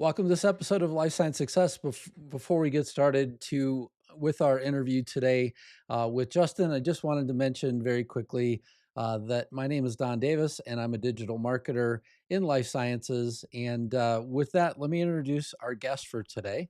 Welcome to this episode of Life Science Success. Before we get started with our interview today with Justin, I just wanted to mention very quickly that my name is Don Davis and I'm a digital marketer in life sciences. And with that, let me introduce our guest for today.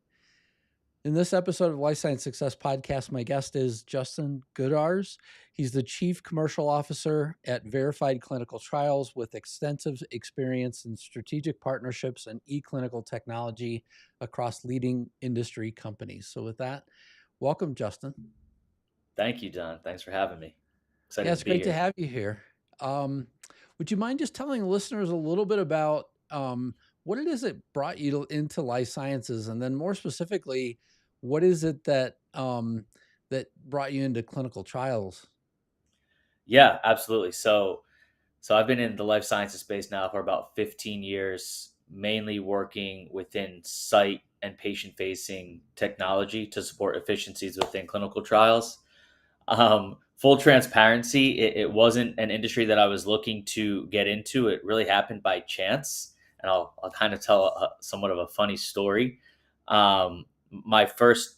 In this episode of Life Science Success Podcast, my guest is Justin Goodarz. He's the Chief Commercial Officer at Verified Clinical Trials with extensive experience in strategic partnerships and eClinical technology across leading industry companies. So with that, welcome, Justin. Thank you, Don. Thanks for having me. Yeah, Excited to it's be great to here. have you here. Would you mind just telling listeners a little bit about what it is that brought you into life sciences, and then more specifically, what is it that that brought you into clinical trials? Yeah, absolutely. So I've been in the life sciences space now for about 15 years, mainly working within site and patient-facing technology to support efficiencies within clinical trials. Full transparency, it wasn't an industry that I was looking to get into. It really happened by chance, and I'll kind of tell somewhat of a funny story. My first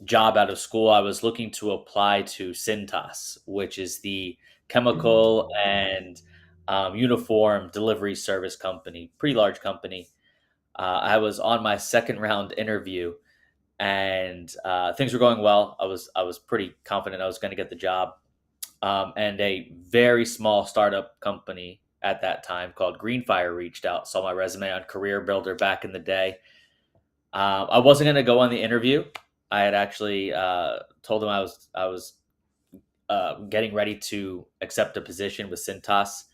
job out of school, I was looking to apply to Cintas, which is the chemical and uniform delivery service company, pretty large company. I was on my second round interview, and things were going well. I was pretty confident I was going to get the job. And a very small startup company at that time called Greenfire reached out, saw my resume on Career Builder back in the day. I wasn't going to go on the interview. I had actually told them I was getting ready to accept a position with Cintas.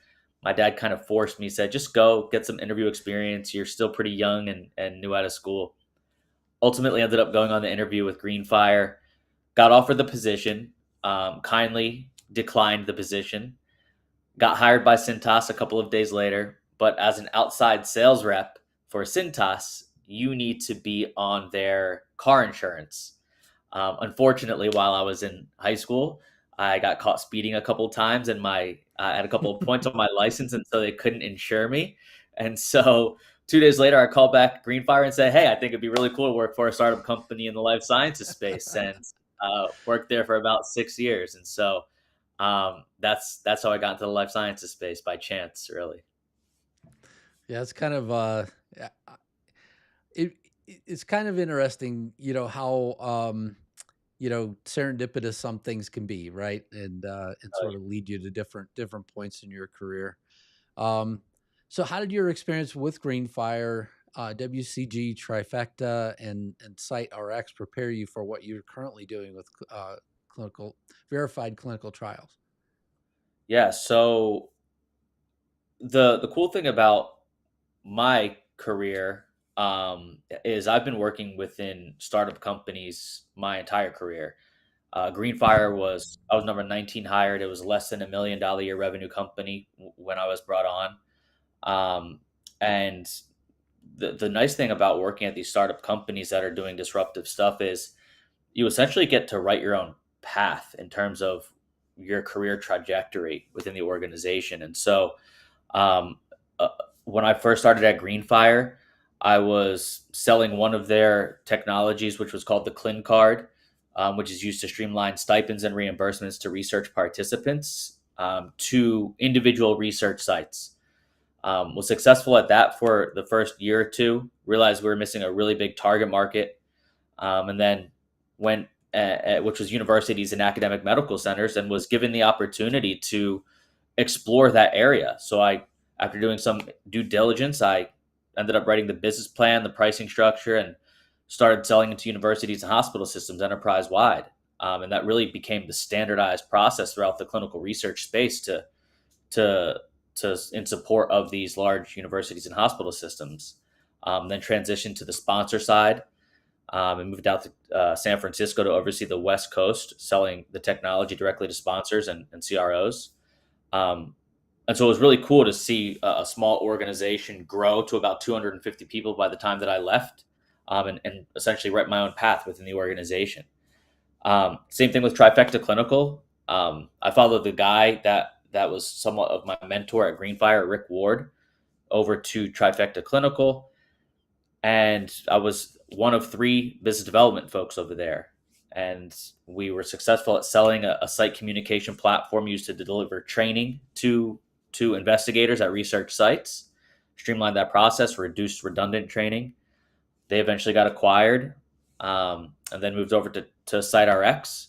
My dad kind of forced me, said, just go get some interview experience. You're still pretty young and new out of school. Ultimately ended up going on the interview with Greenfire, got offered the position, kindly declined the position, got hired by Cintas a couple of days later. But as an outside sales rep for Cintas, you need to be on their car insurance. Unfortunately, while I was in high school, I got caught speeding a couple of times, and I had a couple of points on my license, and so they couldn't insure me. And so 2 days later, I called back Greenfire and said, "Hey, I think it'd be really cool to work for a startup company in the life sciences space," and worked there for about 6 years. And so that's how I got into the life sciences space by chance, really. Yeah, it's kind of yeah, it it's kind of interesting, how serendipitous some things can be, right? And sort of lead you to different points in your career. Um, so how did your experience with Greenfire, WCG, Trifecta, and Site RX prepare you for what you're currently doing with clinical verified clinical trials? Yeah. So the cool thing about my career is I've been working within startup companies my entire career. Greenfire was I was number 19 hired. It was less than $1 million a year revenue company when I was brought on. And the nice thing about working at these startup companies that are doing disruptive stuff is you essentially get to write your own path in terms of your career trajectory within the organization. And so um, uh, when I first started at Greenfire, I was selling one of their technologies, which was called the Clin Card, which is used to streamline stipends and reimbursements to research participants to individual research sites. Was successful at that for the first year or two. Realized we were missing a really big target market, and then went, which was universities and academic medical centers, and was given the opportunity to explore that area. So after doing some due diligence, I ended up writing the business plan, the pricing structure, and started selling into universities and hospital systems enterprise wide. And that really became the standardized process throughout the clinical research space to in support of these large universities and hospital systems. Then transitioned to the sponsor side and moved out to San Francisco to oversee the West Coast, selling the technology directly to sponsors and CROs. Um, and so it was really cool to see a small organization grow to about 250 people by the time that I left, and essentially write my own path within the organization. Same thing with Trifecta Clinical. I followed the guy that was somewhat of my mentor at Greenfire, Rick Ward, over to Trifecta Clinical. and I was one of three business development folks over there. And we were successful at selling a site communication platform used to deliver training to investigators at research sites, streamlined that process, reduced redundant training. They eventually got acquired, and then moved over to SiteRx.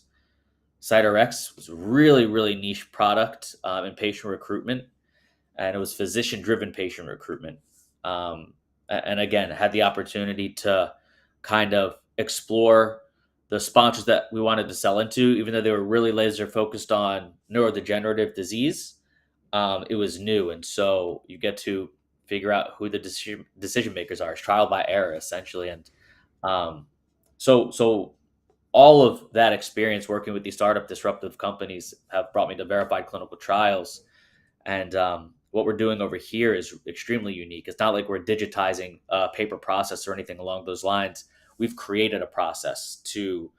SiteRx was a really, really niche product in patient recruitment, and it was physician driven patient recruitment. Um, and again, had the opportunity to kind of explore the sponsors that we wanted to sell into, even though they were really laser focused on neurodegenerative disease. It was new, and so you get to figure out who the decision makers are. It's trial by error, essentially, and um, so all of that experience working with these startup disruptive companies have brought me to verified clinical trials. And what we're doing over here is extremely unique. It's not like we're digitizing a paper process or anything along those lines. We've created a process to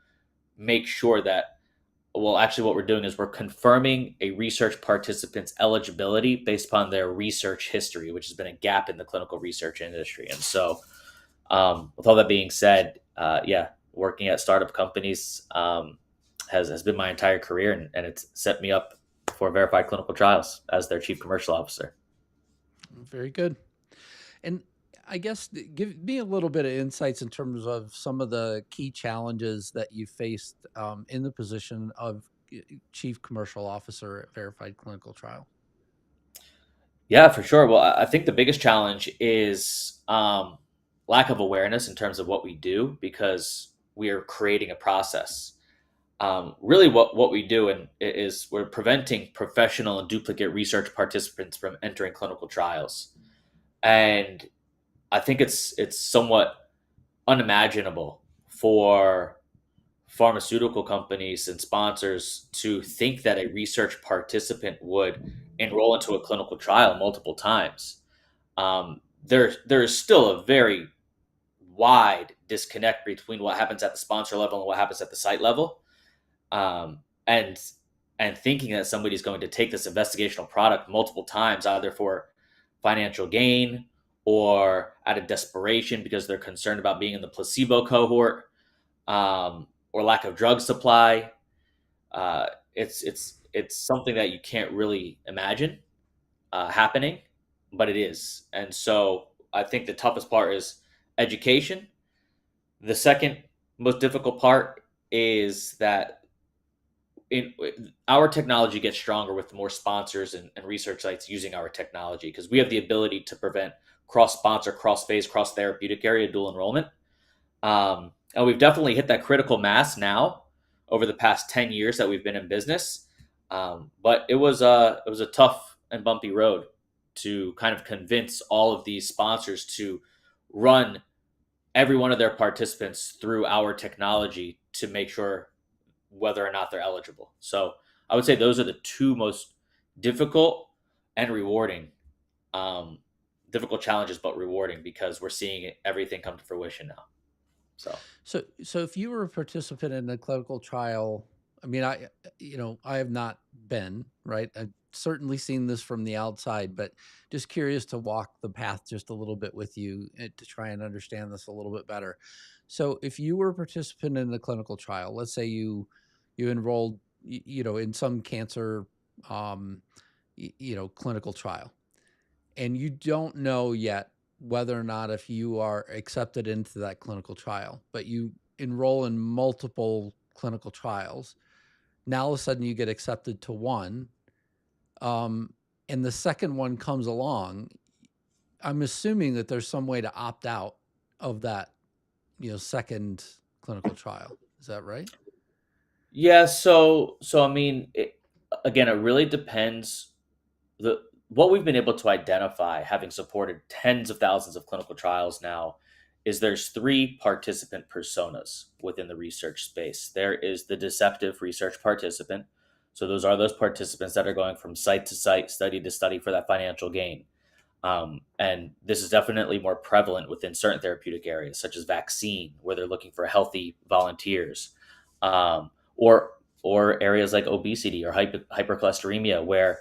make sure that, well, actually, what we're doing is we're confirming a research participant's eligibility based upon their research history, which has been a gap in the clinical research industry. And so, with all that being said, yeah, working at startup companies has been my entire career, and it's set me up for verified clinical trials as their chief commercial officer. Very good. And I guess give me a little bit of insights in terms of some of the key challenges that you faced in the position of chief commercial officer at Verified Clinical Trial. Yeah, for sure. Well, I think the biggest challenge is lack of awareness in terms of what we do because we are creating a process. Really, what we do is we're preventing professional and duplicate research participants from entering clinical trials, and I think it's somewhat unimaginable for pharmaceutical companies and sponsors to think that a research participant would enroll into a clinical trial multiple times. There is still a very wide disconnect between what happens at the sponsor level and what happens at the site level. Um, and and thinking that somebody's going to take this investigational product multiple times, either for financial gain or out of desperation because they're concerned about being in the placebo cohort, or lack of drug supply. Uh, it's something that you can't really imagine happening, but it is. And so I think the toughest part is education. The second most difficult part is that in our technology gets stronger with more sponsors and research sites using our technology because we have the ability to prevent cross sponsor, cross phase, cross therapeutic area dual enrollment. And we've definitely hit that critical mass now over the past 10 years that we've been in business. But it was a tough and bumpy road to kind of convince all of these sponsors to run every one of their participants through our technology to make sure whether or not they're eligible. So I would say those are the two most difficult and rewarding, um, difficult challenges, but rewarding because we're seeing everything come to fruition now. So So if you were a participant in a clinical trial, I mean, I have not been, right? I've certainly seen this from the outside, but just curious to walk the path just a little bit with you to try and understand this a little bit better. So if you were a participant in the clinical trial, let's say you enrolled, in some cancer, um, clinical trial, and you don't know yet whether or not if you are accepted into that clinical trial, but you enroll in multiple clinical trials. Now all of a sudden you get accepted to one, um, and the second one comes along. I'm assuming that there's some way to opt out of that, second clinical trial. Is that right? yeah, so I mean, again, it really depends. The What we've been able to identify, having supported tens of thousands of clinical trials now, is there's three participant personas within the research space. There is the deceptive research participant. So those are those participants that are going from site to site, study to study for that financial gain. And this is definitely more prevalent within certain therapeutic areas, such as vaccine, where they're looking for healthy volunteers, um, or or areas like obesity or hypercholesteremia, where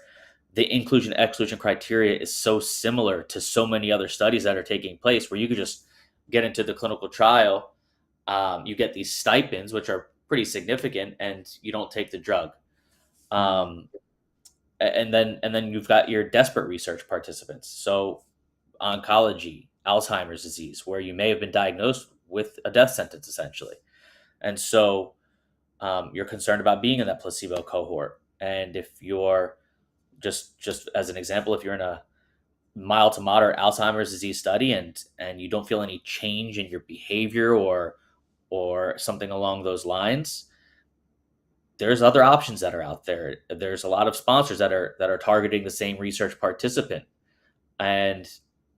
the inclusion exclusion criteria is so similar to so many other studies that are taking place, where you could just get into the clinical trial, you get these stipends, which are pretty significant, and you don't take the drug. Mm, Um, and then you've got your desperate research participants. So oncology, Alzheimer's disease, where you may have been diagnosed with a death sentence essentially, and so you're concerned about being in that placebo cohort. And if you're just as an example, if you're in a mild to moderate Alzheimer's disease study and you don't feel any change in your behavior or something along those lines, there's other options that are out there. There's a lot of sponsors that are targeting the same research participant, and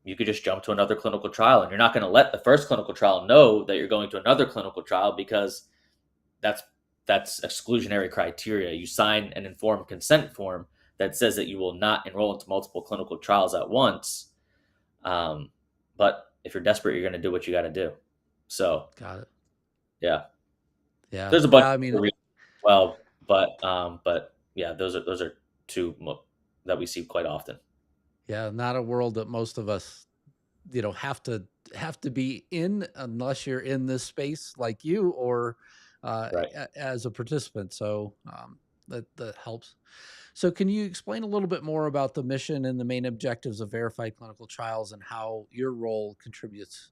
you could just jump to another clinical trial, and you're not going to let the first clinical trial know that you're going to another clinical trial because that's that's exclusionary criteria. You sign an informed consent form that says that you will not enroll into multiple clinical trials at once. Um, but if you're desperate, you're going to do what you got to do. So got it. yeah, Yeah. there's a bunch Yeah. I of mean, reasons as well, but yeah, those are two that we see quite often. yeah, not a world that most of us, have to be in unless you're in this space like you or Right. as a participant. So that helps. So can you explain a little bit more about the mission and the main objectives of verified clinical trials and how your role contributes?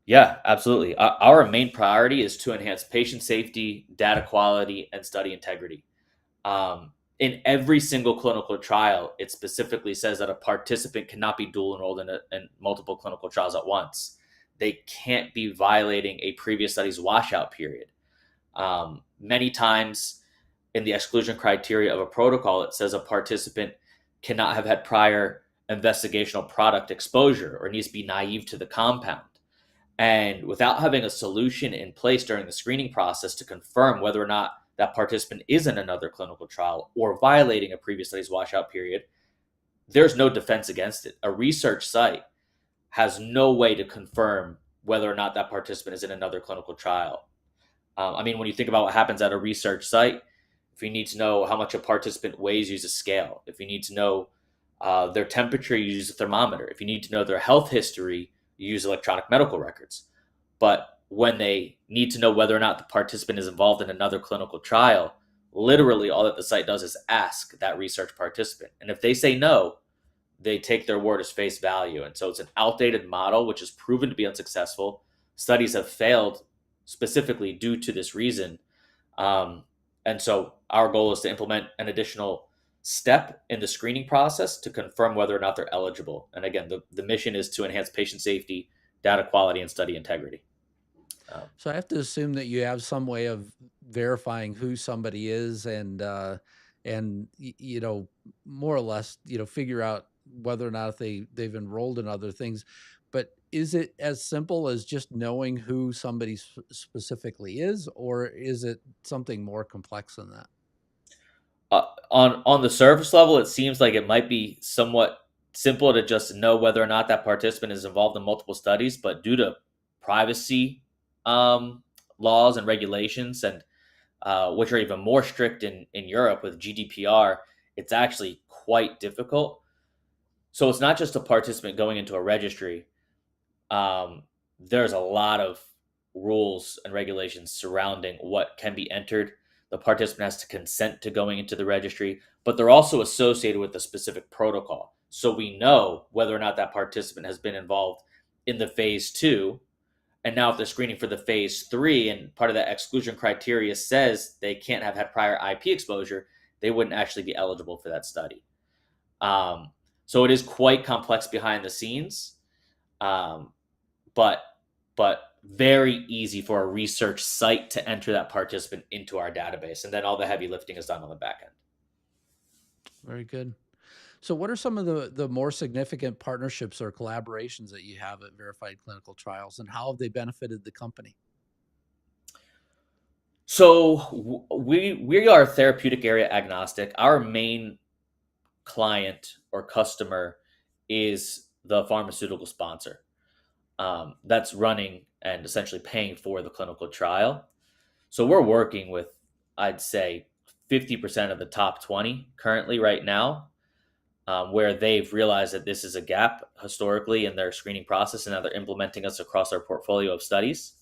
Yeah, absolutely. Our main priority is to enhance patient safety, data quality, and study integrity. In every single clinical trial, it specifically says that a participant cannot be dual enrolled in multiple clinical trials at once. They can't be violating a previous study's washout period. Many times in the exclusion criteria of a protocol, it says a participant cannot have had prior investigational product exposure or needs to be naive to the compound. And without having a solution in place during the screening process to confirm whether or not that participant is in another clinical trial or violating a previous study's washout period, there's no defense against it. A research site has no way to confirm whether or not that participant is in another clinical trial. I mean, when you think about what happens at a research site, if you need to know how much a participant weighs, use a scale. If you need to know their temperature, you use a thermometer. If you need to know their health history, you use electronic medical records. But when they need to know whether or not the participant is involved in another clinical trial, literally all that the site does is ask that research participant. And if they say no, they take their word as face value. And so it's an outdated model, which is proven to be unsuccessful. Studies have failed specifically due to this reason. Um, and so our goal is to implement an additional step in the screening process to confirm whether or not they're eligible. And again, the mission is to enhance patient safety, data quality, and study integrity. Um, So I have to assume that you have some way of verifying who somebody is and more or less, figure out whether or not they've enrolled in other things. But is it as simple as just knowing who somebody specifically is, or is it something more complex than that? on the surface level, it seems like it might be somewhat simple to just know whether or not that participant is involved in multiple studies, but due to privacy laws and regulations, and which are even more strict in Europe with GDPR, it's actually quite difficult. So it's not just a participant going into a registry. There's a lot of rules and regulations surrounding what can be entered. The participant has to consent to going into the registry, but they're also associated with a specific protocol. So we know whether or not that participant has been involved in the phase two. And now, if they're screening for the phase three, and part of that exclusion criteria says they can't have had prior IP exposure, they wouldn't actually be eligible for that study. Um, so it is quite complex behind the scenes. Um, but very easy for a research site to enter that participant into our database, and then all the heavy lifting is done on the back end. Very good. So what are some of the more significant partnerships or collaborations that you have at Verified Clinical Trials, and how have they benefited the company? So we are therapeutic area agnostic. Our main client or customer is the pharmaceutical sponsor that's running and essentially paying for the clinical trial. So we're working with, I'd say, 50% of the top 20 currently right now. where they've realized that this is a gap historically in their screening process, and now they're implementing us across our portfolio of studies.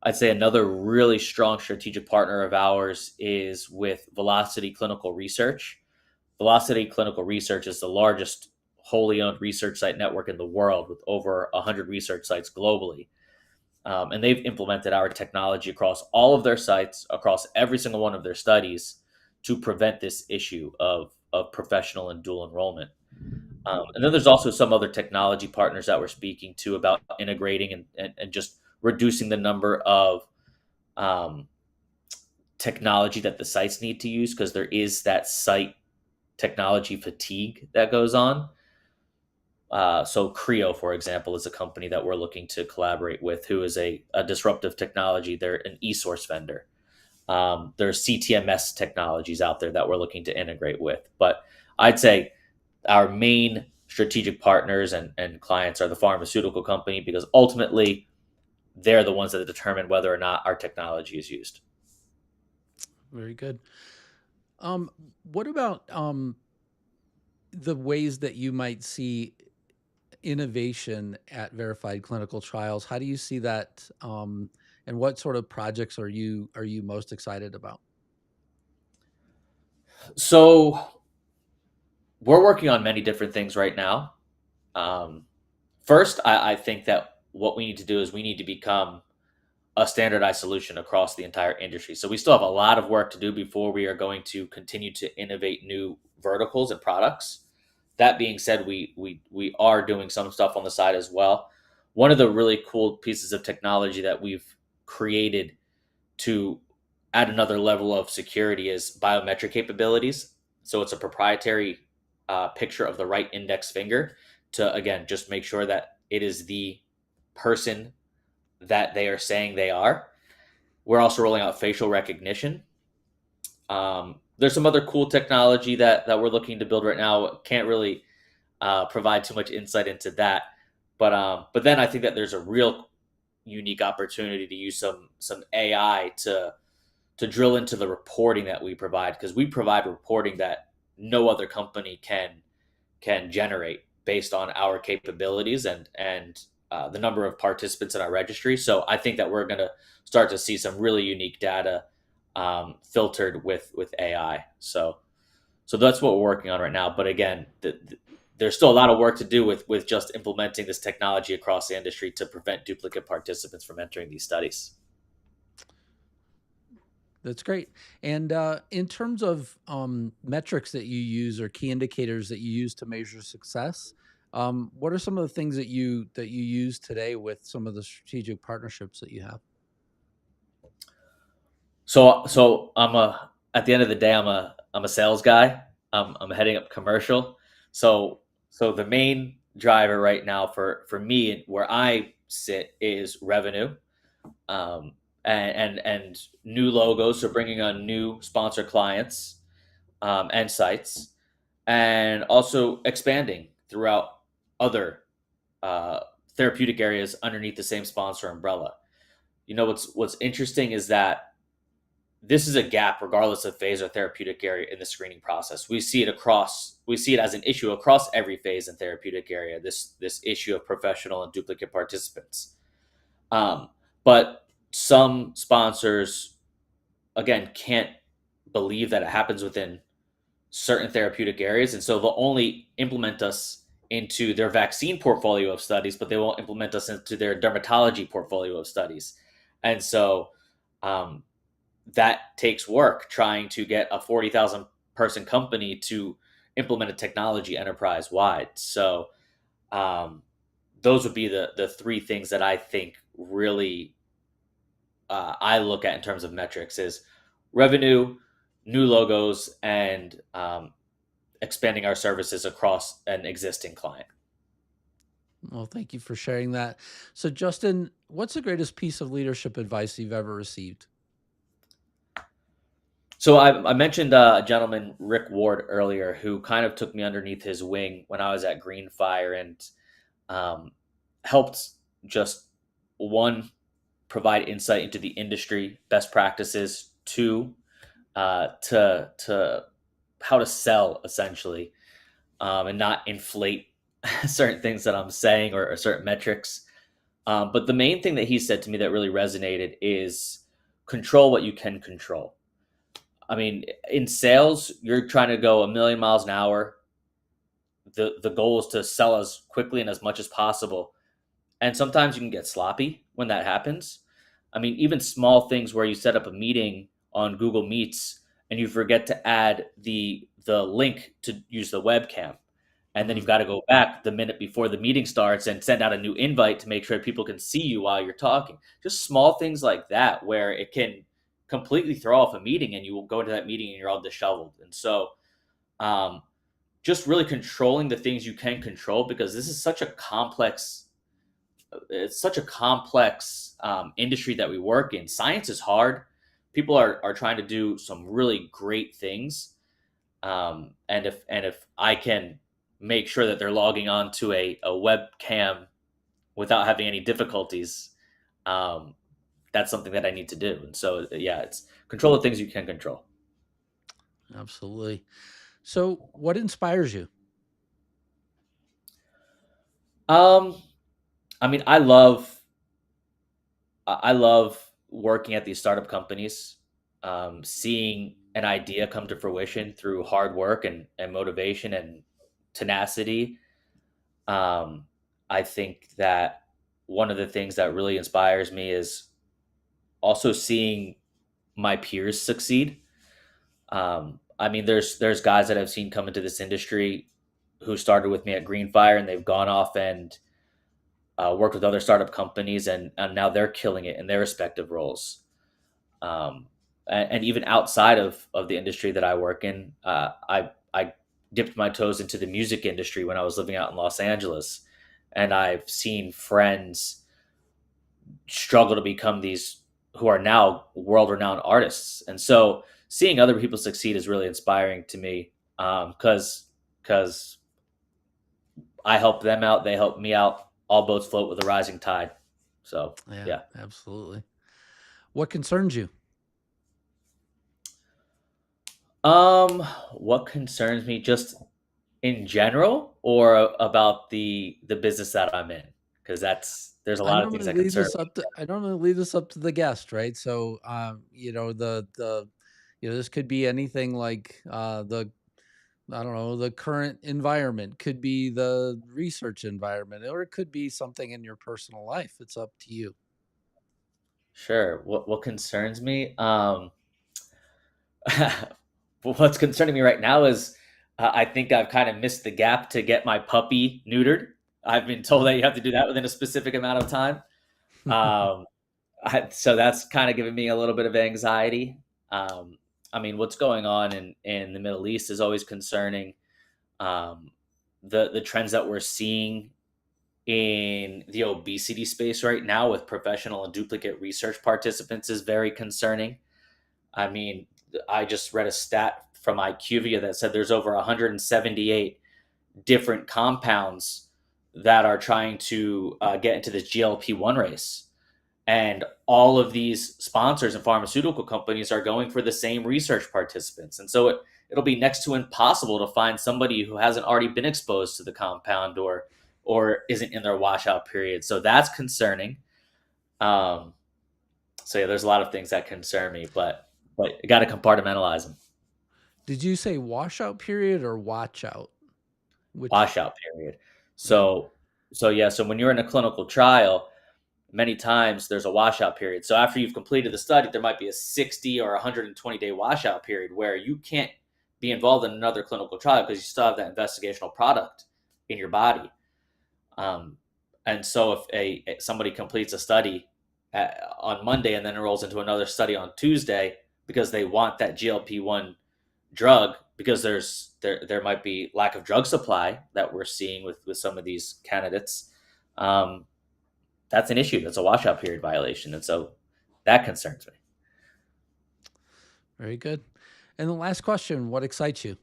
I'd say another really strong strategic partner of ours is with Velocity Clinical Research. Velocity Clinical Research is the largest wholly owned research site network in the world with over 100 research sites globally. And they've implemented our technology across all of their sites, across every single one of their studies to prevent this issue of professional and dual enrollment. And then there's also some other technology partners that we're speaking to about integrating and just reducing the number of um, technology that the sites need to use because there is that site technology fatigue that goes on. So Creo, for example, is a company that we're looking to collaborate with, who is a disruptive technology. They're an e-source vendor. There's CTMS technologies out there that we're looking to integrate with. But I'd say our main strategic partners and clients are the pharmaceutical company because ultimately they're the ones that determine whether or not our technology is used. Very good. Um, what about the ways that you might see innovation at verified clinical trials? How do you see that? And what sort of projects are you most excited about? So we're working on many different things right now. Um, First, I think that what we need to do is we need to become a standardized solution across the entire industry. So we still have a lot of work to do before we are going to continue to innovate new verticals and products. That being said, we are doing some stuff on the side as well. One of the really cool pieces of technology that we've created to add another level of security is biometric capabilities. So it's a proprietary picture of the right index finger to again just make sure that it is the person that they are saying they are. We're also rolling out facial recognition. There's some other cool technology that we're looking to build right now. Can't really provide too much insight into that, but then I think that there's a real unique opportunity to use some AI to drill into the reporting that we provide because we provide reporting that no other company can generate based on our capabilities and the number of participants in our registry. So I think that we're going to start to see some really unique data filtered with AI. So that's what we're working on right now. But again, there's still a lot of work to do with just implementing this technology across the industry to prevent duplicate participants from entering these studies. That's great. And in terms of metrics that you use or key indicators that you use to measure success, what are some of the things that you use today with some of the strategic partnerships that you have? So I'm a at the end of the day I'm a sales guy. I'm heading up commercial. So the main driver right now for me where I sit is revenue, and new logos. So bringing on new sponsor clients and sites, and also expanding throughout other uh, therapeutic areas underneath the same sponsor umbrella. You know what's interesting is that this is a gap regardless of phase or therapeutic area in the screening process. We see it as an issue across every phase and therapeutic area, this issue of professional and duplicate participants. um, but some sponsors again can't believe that it happens within certain therapeutic areas, and so they'll only implement us into their vaccine portfolio of studies, but they won't implement us into their dermatology portfolio of studies. And so um, that takes work trying to get a 40,000 person company to implement a technology enterprise wide. So um, those would be the three things that I think really I look at in terms of metrics is revenue, new logos, and expanding our services across an existing client. Well, thank you for sharing that. So, Justin, what's the greatest piece of leadership advice you've ever received? So I mentioned a gentleman, Rick Ward, earlier, who kind of took me underneath his wing when I was at Greenfire and um, helped just one provide insight into the industry best practices, two to how to sell essentially. and not inflate certain things that I'm saying or certain metrics. But the main thing that he said to me that really resonated is control what you can control. I mean, in sales, you're trying to go a million miles an hour. The goal is to sell as quickly and as much as possible. And sometimes you can get sloppy when that happens. I mean, even small things where you set up a meeting on Google Meets and you forget to add the link to use the webcam. And then Mhm. you've got to go back the minute before the meeting starts and send out a new invite to make sure people can see you while you're talking. Just small things like that where it can completely throw off a meeting and you will go into that meeting and you're all disheveled. And so um, just really controlling the things you can control, because this is such a complex industry that we work in. Science is hard. People are trying to do some really great things, and if I can make sure that they're logging on to a webcam without having any difficulties, um, that's something that I need to do. And so, yeah, it's control the things you can control. Absolutely. So, what inspires you? Um, I mean, I love working at these startup companies, seeing an idea come to fruition through hard work and motivation and tenacity. Um, I think that one of the things that really inspires me is also seeing my peers succeed. I mean, there's guys that I've seen come into this industry who started with me at Greenfire, and they've gone off and worked with other startup companies, and now they're killing it in their respective roles. And even outside of the industry that I work in, I dipped my toes into the music industry when I was living out in Los Angeles, and I've seen friends struggle to become these who are now world renowned artists. And so seeing other people succeed is really inspiring to me, because I help them out, they help me out. All boats float with a rising tide. So Yeah, yeah. absolutely. What concerns you? Um, what concerns me just in general, or about the business that I'm in? Because there's a I lot of things normally that leave concern this me. up to I normally leave this up to the guest, right? So, this could be anything like the I don't know, the current environment, could be the research environment, or it could be something in your personal life. It's up to you. Sure. What concerns me? What's concerning me right now is I think I've kind of missed the gap to get my puppy neutered. I've been told that Oh. you have to do that within a specific amount of time. Um, so that's kind of giving me a little bit of anxiety. Um, I mean, what's going on in the Middle East is always concerning. Um, the trends that we're seeing in the obesity space right now with professional and duplicate research participants is very concerning. I mean, I just read a stat from IQVIA that said there's over 178 different compounds that are trying to get into this GLP-1 race. And all of these sponsors and pharmaceutical companies are going for the same research participants. And so it'll be next to impossible to find somebody who hasn't already been exposed to the compound or isn't in their washout period. So that's concerning. Um, so yeah, there's a lot of things that concern me, but you got to compartmentalize them. Did you say washout period or watch out? Which Washout period. okay. So yeah, so when you're in a clinical trial, many times there's a washout period. So after you've completed the study, there might be a 60 or 120-day washout period where you can't be involved in another clinical trial because you still have that investigational product in your body. Um, and so if somebody completes a study on Monday and then enrolls into another study on Tuesday because they want that GLP-1 drug, because there might be lack of drug supply that we're seeing with some of these candidates, um, that's an issue. That's a washout period violation, and so that concerns me. Very good. And the last question, what excites you?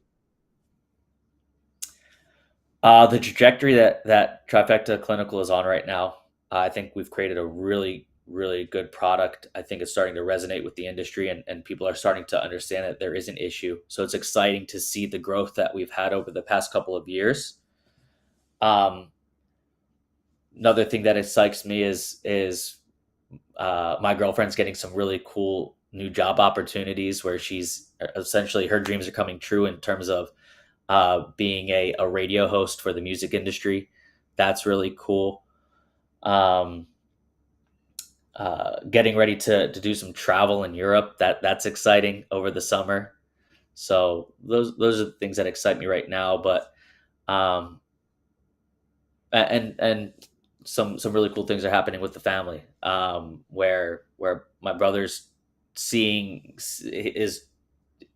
The trajectory that Trifecta Clinical is on right now, I think we've created a really really good product. I think it's starting to resonate with the industry, and people are starting to understand that there is an issue. So it's exciting to see the growth that we've had over the past couple of years. Um, Another thing that excites me is my girlfriend's getting some really cool new job opportunities where she's essentially her dreams are coming true in terms of being a radio host for the music industry. That's really cool. Um, Getting ready to do some travel in Europe. That's exciting over the summer. So those are the things that excite me right now. But um, and some really cool things are happening with the family. Where my brother's seeing is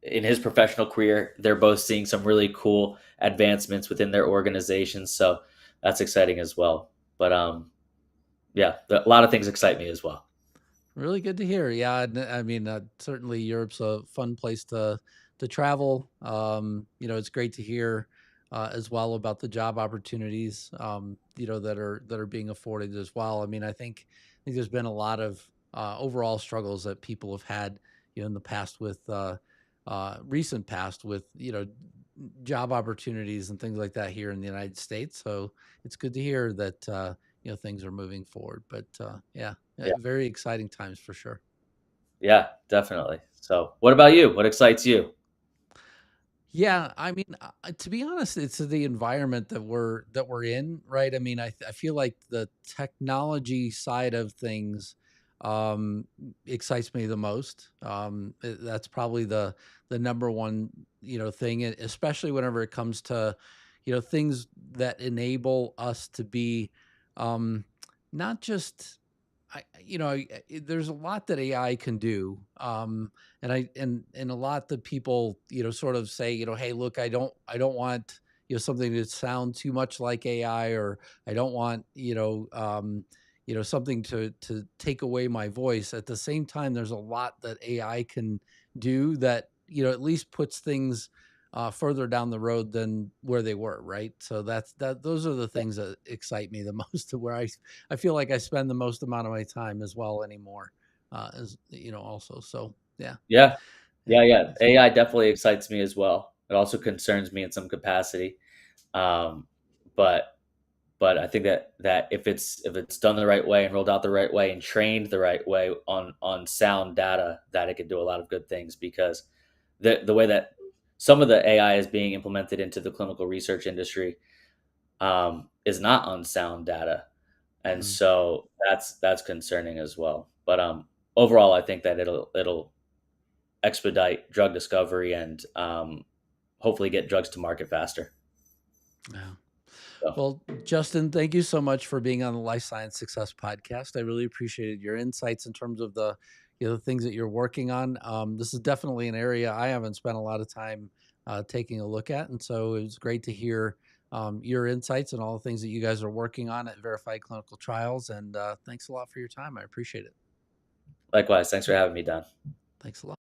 in his professional career, they're both seeing some really cool advancements within their organizations. So that's exciting as well. But yeah, a lot of things excite me as well. Really good to hear. Yeah, I mean, certainly Europe's a fun place to travel. It's great to hear as well about the job opportunities that are being afforded as well. I mean, I think there's been a lot of overall struggles that people have had, in the past with recent past with job opportunities and things like that here in the United States. So it's good to hear that things are moving forward. But yeah, Yeah, very exciting times for sure. yeah, definitely. So, what about you? What excites you? Yeah, I mean, to be honest, it's the environment that we're in, right? I mean, I feel like the technology side of things um, excites me the most. That's probably the number one thing, especially whenever it comes to things that enable us to be um, not just there's a lot that AI can do, and a lot that people sort of say, hey, look, I don't want something to sound too much like AI, or I don't want something to take away my voice. At the same time, there's a lot that AI can do that at least puts things further down the road than where they were, right? So those are the things that excite me the most, to where I feel like I spend the most amount of my time as well anymore, as also. So yeah, Yeah, yeah, yeah, yeah. that's cool. AI definitely excites me as well. It also concerns me in some capacity. Um, but I think that if it's done the right way and rolled out the right way and trained the right way on sound data, that it could do a lot of good things. Because the way that some of the AI is being implemented into the clinical research industry is not on sound data, and Mm. so that's concerning as well. But overall, I think that it'll expedite drug discovery and hopefully get drugs to market faster. Yeah. So Well, Justin, thank you so much for being on the Life Science Success Podcast. I really appreciated your insights in terms of the things that you're working on. This is definitely an area I haven't spent a lot of time taking a look at, and so it was great to hear your insights and all the things that you guys are working on at Verified Clinical Trials. And thanks a lot for your time. I appreciate it. likewise, thanks for having me, Don. Thanks a lot.